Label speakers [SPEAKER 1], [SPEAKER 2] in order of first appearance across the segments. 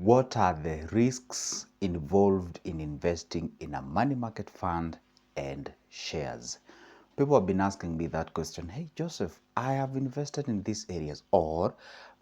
[SPEAKER 1] What are the risks involved in investing in a money market fund and shares? People have been asking me that question. Hey, Joseph, I have invested in these areas, or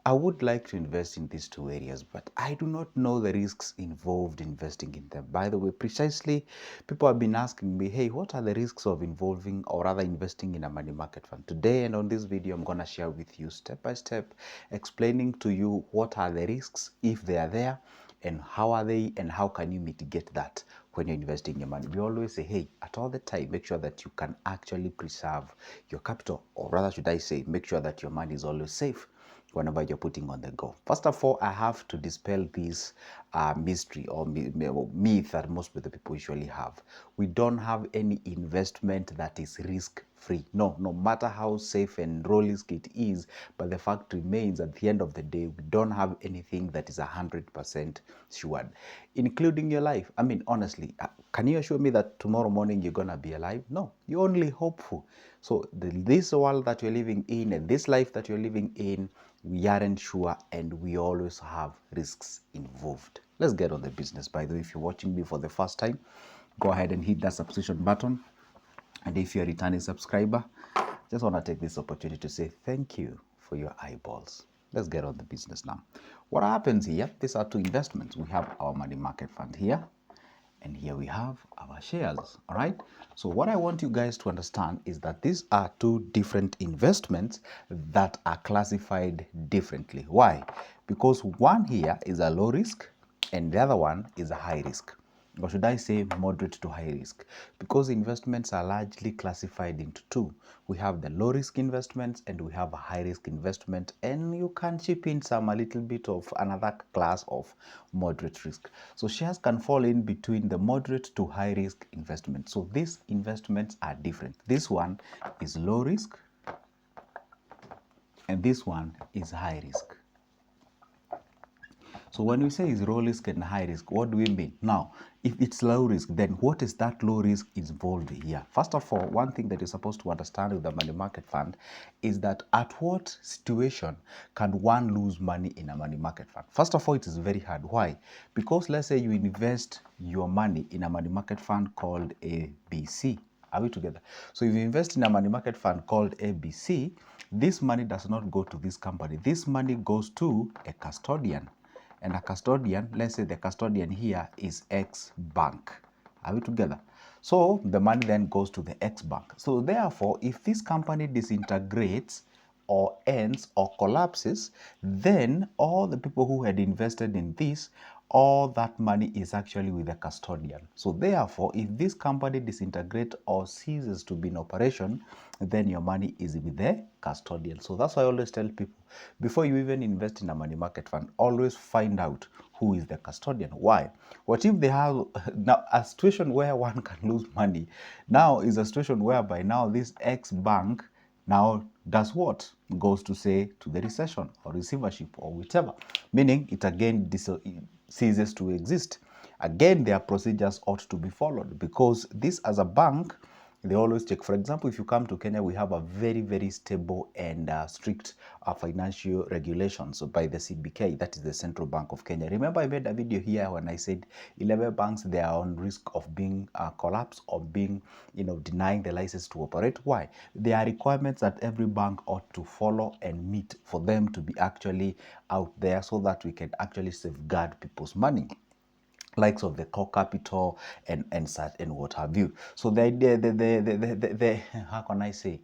[SPEAKER 1] I would like to invest in these two areas, but I do not know the risks involved in investing in them. By the way, precisely, people have been asking me, hey, what are the risks of involving or rather investing in a money market fund? Today and on this video, I'm going to share with you step by step, explaining to you what are the risks if they are there, and how are they, and how can you mitigate that when you're investing your money. We always say, hey, at all the time, make sure that you can actually preserve your capital, or rather should I say, make sure that your money is always safe whenever you're putting on the go. First of all, I have to dispel this mystery or myth that most of the people usually have. We don't have any investment that is risk-free. No matter how safe and low risk it is, but the fact remains at the end of the day, we don't have anything that is 100% sure, including your life. I mean, honestly, can you assure me that tomorrow morning you're gonna be alive? No, you're only hopeful. So this world that you're living in and this life that you're living in, we aren't sure, and we always have risks involved. Let's get on the business. By the way, if you're watching me for the first time, go ahead and hit that subscription button. And if you're a returning subscriber, just want to take this opportunity to say thank you for your eyeballs. Let's get on the business now. What happens here, these are two investments. We have our money market fund here, and here we have our shares. All right, so what I want you guys to understand is that these are two different investments that are classified differently. Why? Because one here is a low risk and the other one is a high risk, or should I say moderate to high risk, because investments are largely classified into two. We have the low risk investments and we have a high risk investment, and you can chip in some a little bit of another class of moderate risk. So shares can fall in between the moderate to high risk investment. So these investments are different. This one is low risk and this one is high risk. So when we say is low risk and high risk, what do we mean? Now, if it's low risk, then what is that low risk involved here? First of all, one thing that you're supposed to understand with the money market fund is that at what situation can one lose money in a money market fund? First of all, it is very hard. Why? Because let's say you invest your money in a money market fund called ABC. Are we together? So if you invest in a money market fund called ABC, this money does not go to this company. This money goes to a custodian. And a custodian, let's say the custodian here is X bank. Are we together? So the money then goes to the X bank. So therefore, if this company disintegrates or ends or collapses, then all the people who had invested in this, all that money is actually with the custodian. So therefore, if this company disintegrates or ceases to be in operation, then your money is with the custodian. So that's why I always tell people, before you even invest in a money market fund, always find out who is the custodian. Why? What if they have now a situation where one can lose money? Now is a situation whereby now this X bank now does what? Goes to say to the recession or receivership or whichever, meaning it again ceases to exist. Again, their procedures ought to be followed, because this as a bank, they always check. For example, if you come to Kenya, we have a very stable and strict financial regulations by the CBK, that is the Central Bank of Kenya. Remember, I made a video here when I said 11 banks, they are on risk of being collapsed or being, denying the license to operate. Why? There are requirements that every bank ought to follow and meet for them to be actually out there, so that we can actually safeguard people's money, likes of the core capital and such and what have you. So the idea, the how can I say,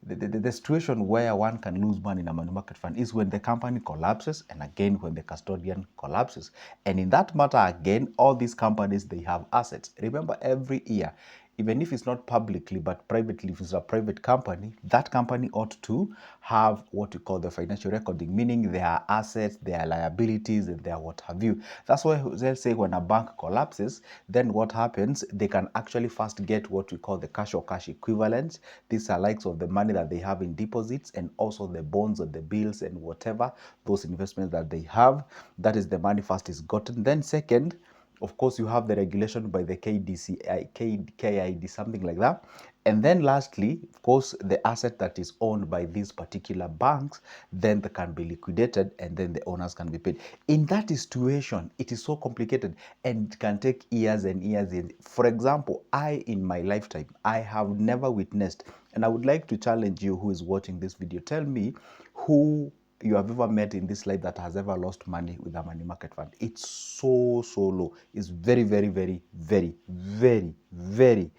[SPEAKER 1] the situation where one can lose money in a money market fund is when the company collapses, and again when the custodian collapses. And in that matter, again, all these companies, they have assets. Remember, every year, even if it's not publicly but privately, if it's a private company, that company ought to have what we call the financial recording, meaning their assets, their liabilities, and their what have you. That's why they'll say when a bank collapses, then what happens, they can actually first get what we call the cash or cash equivalents. These are likes of the money that they have in deposits, and also the bonds and the bills and whatever, those investments that they have. That is the money first is gotten. Then second, Of course, you have the regulation by the KID, something like that. And then lastly, of course, the asset that is owned by these particular banks, then they can be liquidated and then the owners can be paid. In that situation, it is so complicated and it can take years and years. For example, in my lifetime, I have never witnessed, and I would like to challenge you who is watching this video, tell me who you have ever met in this life that has ever lost money with a money market fund. It's so low. It's very, very, very, very, very, very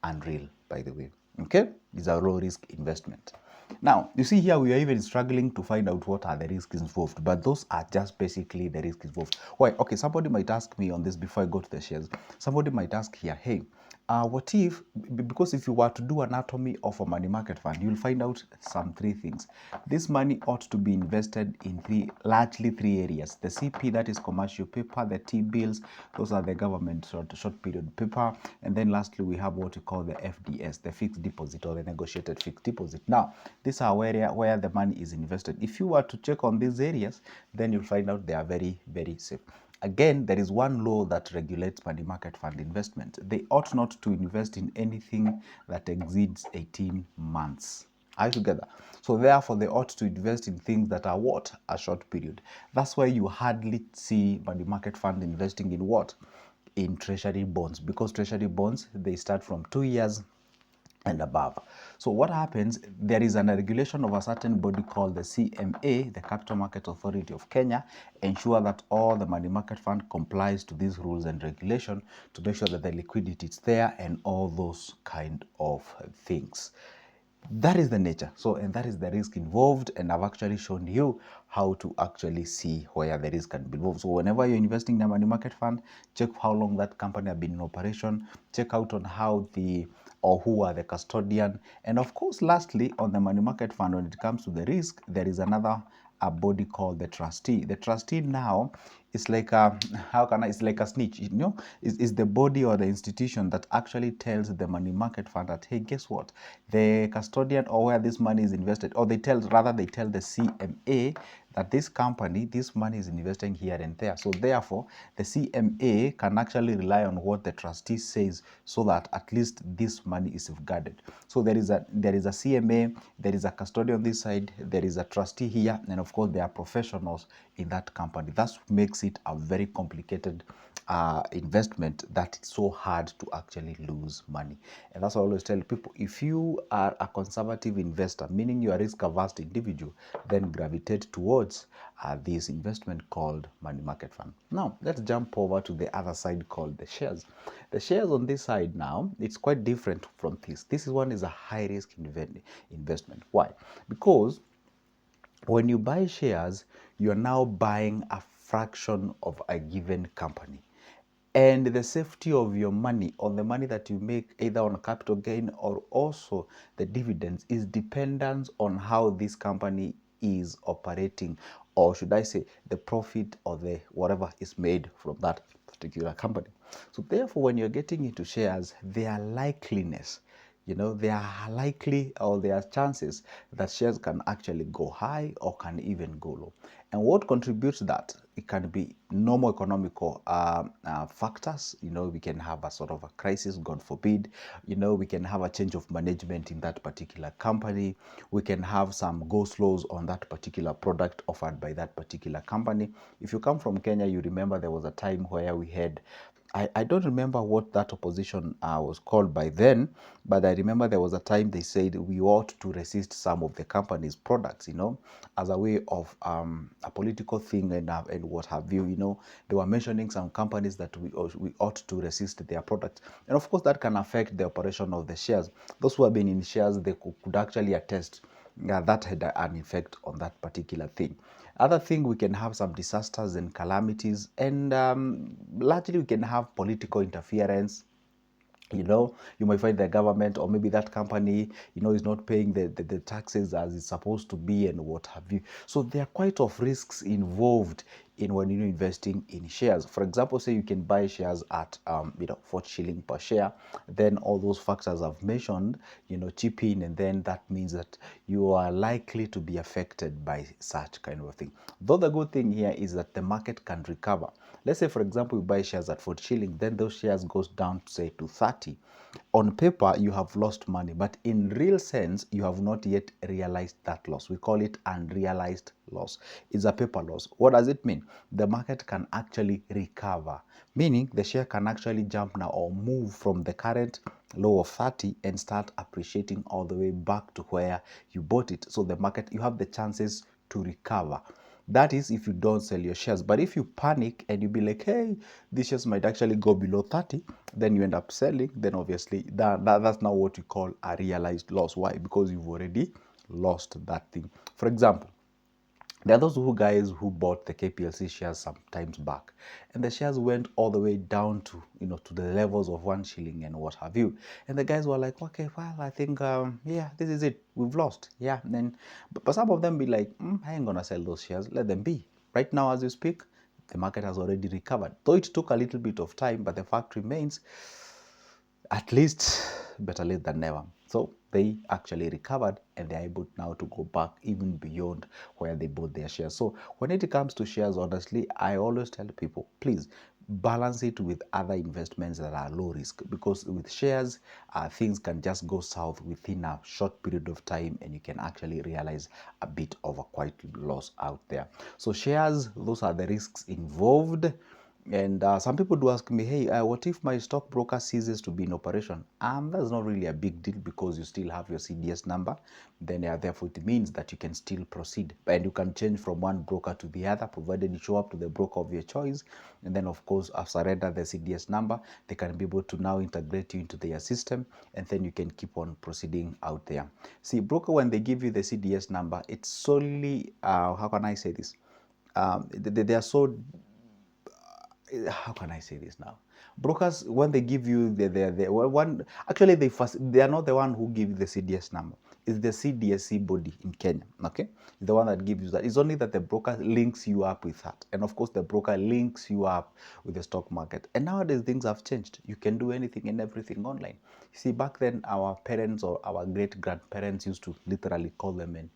[SPEAKER 1] unreal, by the way. Okay, it's a low risk investment. Now, you see here, we are even struggling to find out what are the risks involved, but those are just basically the risks involved. Why? Okay, somebody might ask me on this before I go to the shares. Somebody might ask here, hey, what if, because if you were to do anatomy of a money market fund, you'll find out some three things. This money ought to be invested in largely three areas. The CP, that is commercial paper, the T-bills, those are the government short period paper, and then lastly we have what we call the FDS, the fixed deposit or the negotiated fixed deposit. Now, these are where the money is invested. If you were to check on these areas, then you'll find out they are very, very safe. Again, there is one law that regulates money market fund investment. They ought not to invest in anything that exceeds 18 months. Are you together? So therefore, they ought to invest in things that are what? A short period. That's why you hardly see money market fund investing in what? In treasury bonds, because treasury bonds, they start from 2 years and above. So what happens, there is an regulation of a certain body called the CMA, the Capital Market Authority of Kenya, ensure that all the money market fund complies to these rules and regulation to make sure that the liquidity is there and all those kind of things. That is the nature. So, and that is the risk involved, and I've actually shown you how to actually see where the risk can be involved. So whenever you're investing in a money market fund, check how long that company has been in operation, check out on how or who are the custodian, and of course lastly, on the money market fund, when it comes to the risk, there is another body called the trustee. The trustee now is like it's like a snitch, is the body or the institution that actually tells the money market fund that, hey, guess what, the custodian or where this money is invested, or they tell the CMA that this company, this money is investing here and there. So therefore, the CMA can actually rely on what the trustee says so that at least this money is safeguarded. So there is a CMA, there is a custodian on this side, there is a trustee here, and of course there are professionals in that company. That makes it a very complicated investment that it's so hard to actually lose money. And that's why I always tell people, if you are a conservative investor, meaning you are risk-averse individual, then gravitate towards this investment called money market fund. Now, let's jump over to the other side called the shares. The shares on this side now, it's quite different from this. This one is a high-risk investment. Why? Because when you buy shares, you're now buying a fraction of a given company. And the safety of your money, on the money that you make, either on capital gain or also the dividends, is dependent on how this company is operating, or should I say the profit or the whatever is made from that particular company. So therefore, when you're getting into shares, their likeliness, there are likely, or there are chances that shares can actually go high or can even go low. And what contributes to that? It can be normal economical factors. We can have a sort of a crisis, God forbid. We can have a change of management in that particular company. We can have some go-slows on that particular product offered by that particular company. If you come from Kenya, you remember there was a time where we had, I don't remember what that opposition was called by then, but I remember there was a time they said we ought to resist some of the company's products, as a way of a political thing and what have you. They were mentioning some companies that we ought to resist their products. And of course, that can affect the operation of the shares. Those who have been in shares, they could actually attest that had an effect on that particular thing. Other thing, we can have some disasters and calamities, and largely we can have political interference. You might find the government or maybe that company, is not paying the taxes as it's supposed to be and what have you. So there are quite of risks involved in when you're investing in shares. For example, say you can buy shares at 40 shilling per share, then all those factors I've mentioned, chip in, and then that means that you are likely to be affected by such kind of thing. Though the good thing here is that the market can recover. Let's say, for example, you buy shares at 40 shilling, then those shares goes down to say to 30. On paper, you have lost money, but in real sense, you have not yet realized that loss. We call it unrealized loss. It's a paper loss. What does it mean? The market can actually recover, meaning the share can actually jump now or move from the current low of 30 and start appreciating all the way back to where you bought it. So the market, you have the chances to recover. That is if you don't sell your shares. But if you panic and you be like, hey, these shares might actually go below 30, then you end up selling, then obviously that's now what you call a realized loss. Why? Because you've already lost that thing. For example, there are those guys who bought the KPLC shares some times back, and the shares went all the way down to to the levels of 1 shilling and what have you. And the guys were like, okay, well, I think yeah, this is it. We've lost. Yeah. And then, but some of them be like, I ain't gonna sell those shares. Let them be. Right now, as you speak, the market has already recovered. Though it took a little bit of time, but the fact remains, at least better late than never. So they actually recovered and they're able now to go back even beyond where they bought their shares. So when it comes to shares, honestly, I always tell people, please balance it with other investments that are low risk, because with shares, things can just go south within a short period of time and you can actually realize a bit of a quite loss out there. So shares, those are the risks involved. And some people do ask me, hey, what if my stockbroker ceases to be in operation? That's not really a big deal because you still have your CDS number. Then therefore it means that you can still proceed and you can change from one broker to the other, provided you show up to the broker of your choice. And then of course, surrender the CDS number, they can be able to now integrate you into their system, and then you can keep on proceeding out there. See, broker, when they give you the CDS number, it's solely, how can I say this? They are so, how can I say this now? Brokers, when they give you the one, actually they are not the one who give you the CDS number. It's the CDSC body in Kenya, okay? The one that gives you that. It's only that the broker links you up with that. And of course, the broker links you up with the stock market. And nowadays, things have changed. You can do anything and everything online. You see, back then, our parents or our great-grandparents used to literally call them and,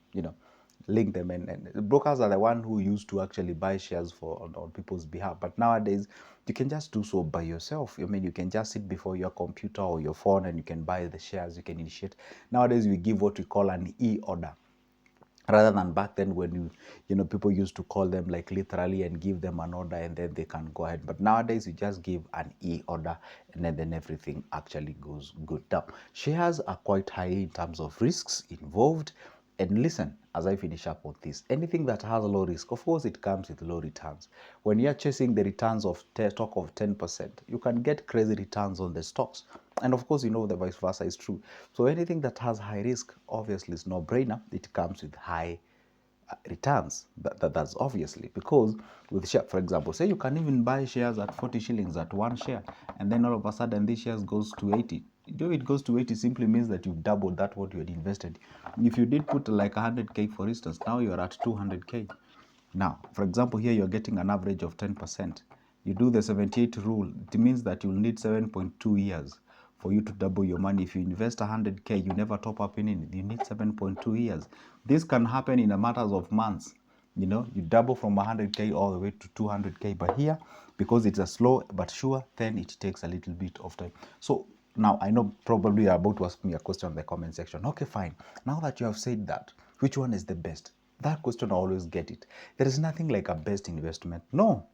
[SPEAKER 1] link them, and brokers are the one who used to actually buy shares for on people's behalf. But nowadays you can just do so by yourself. I mean, you can just sit before your computer or your phone and you can buy the shares. You can initiate. Nowadays we give what we call an e-order, rather than back then when people used to call them like literally and give them an order and then they can go ahead. But nowadays you just give an e-order and then everything actually goes good. Now, shares are quite high in terms of risks involved. And listen, as I finish up with this, anything that has low risk, of course, it comes with low returns. When you're chasing the returns of stock of 10%, you can get crazy returns on the stocks. And of course, the vice versa is true. So anything that has high risk, obviously, is no brainer. It comes with high returns. That's obviously because with share, for example, say you can even buy shares at 40 shillings at one share, and then all of a sudden this shares goes to 80. If it goes to 80, simply means that you've doubled that what you had invested. If you did put like 100k, for instance, now you're at 200k. Now, for example, here you're getting an average of 10%. You do the 78 rule, it means that you'll need 7.2 years for you to double your money. If you invest 100k, you never top up in it, you need 7.2 years. This can happen in a matter of months. You double from 100k all the way to 200k. But here, because it's a slow but sure, then it takes a little bit of time. So now I know probably you're about to ask me a question in the comment section. Okay, fine. Now that you have said that, which one is the best? That question I always get it. There is nothing like a best investment. No.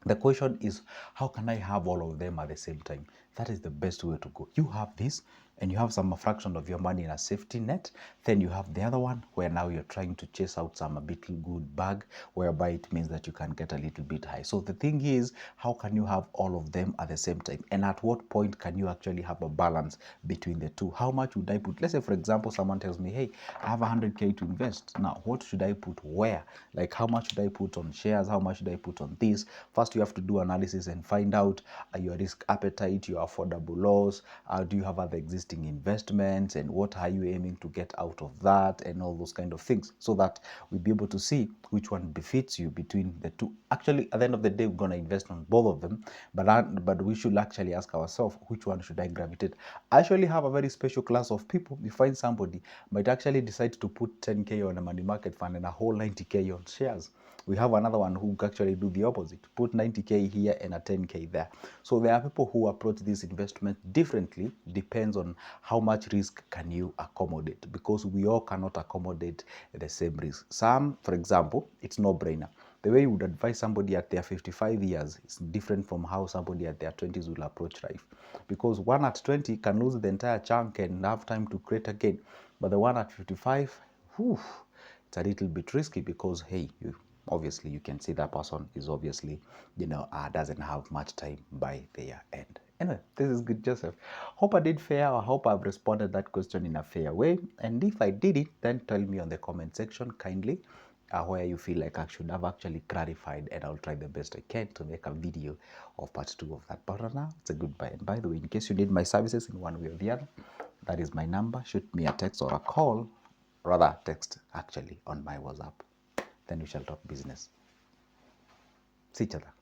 [SPEAKER 1] The question is, how can I have all of them at the same time? That is the best way to go. You have this, and you have some fraction of your money in a safety net. Then you have the other one where now you're trying to chase out some a bit good bag, whereby it means that you can get a little bit high. So the thing is, how can you have all of them at the same time? And at what point can you actually have a balance between the two? How much would I put? Let's say, for example, someone tells me, hey, I have 100k to invest. Now, what should I put where? Like, how much should I put on shares? How much should I put on this? First, you have to do analysis and find out your risk appetite, your affordable loss. Do you have other existing existing investments and what are you aiming to get out of that and all those kind of things, so that we'll be able to see which one befits you between the two. Actually, at the end of the day, we're going to invest on both of them, but we should actually ask ourselves, which one should I gravitate? I actually have a very special class of people. You find somebody might actually decide to put 10K on a money market fund and a whole 90K on shares. We have another one who actually do the opposite, put 90K here and a 10K there. So there are people who approach this investment differently, depends on how much risk can you accommodate, because we all cannot accommodate the same risk. Some, for example, it's no-brainer. The way you would advise somebody at their 55 years is different from how somebody at their 20s will approach life. Because one at 20 can lose the entire chunk and have time to create again. But the one at 55, whew, it's a little bit risky, because, hey, obviously you can see that person is obviously, doesn't have much time by their end. Anyway, this is good, Joseph. Hope I did fair. I hope I've responded that question in a fair way. And if I did it, then tell me on the comment section kindly where you feel like I should have actually clarified, and I'll try the best I can to make a video of part 2 of that. But for now, it's a goodbye. And by the way, in case you need my services in one way or the other, that is my number. Shoot me a text or a call, rather text actually, on my WhatsApp. Then we shall talk business. See each other.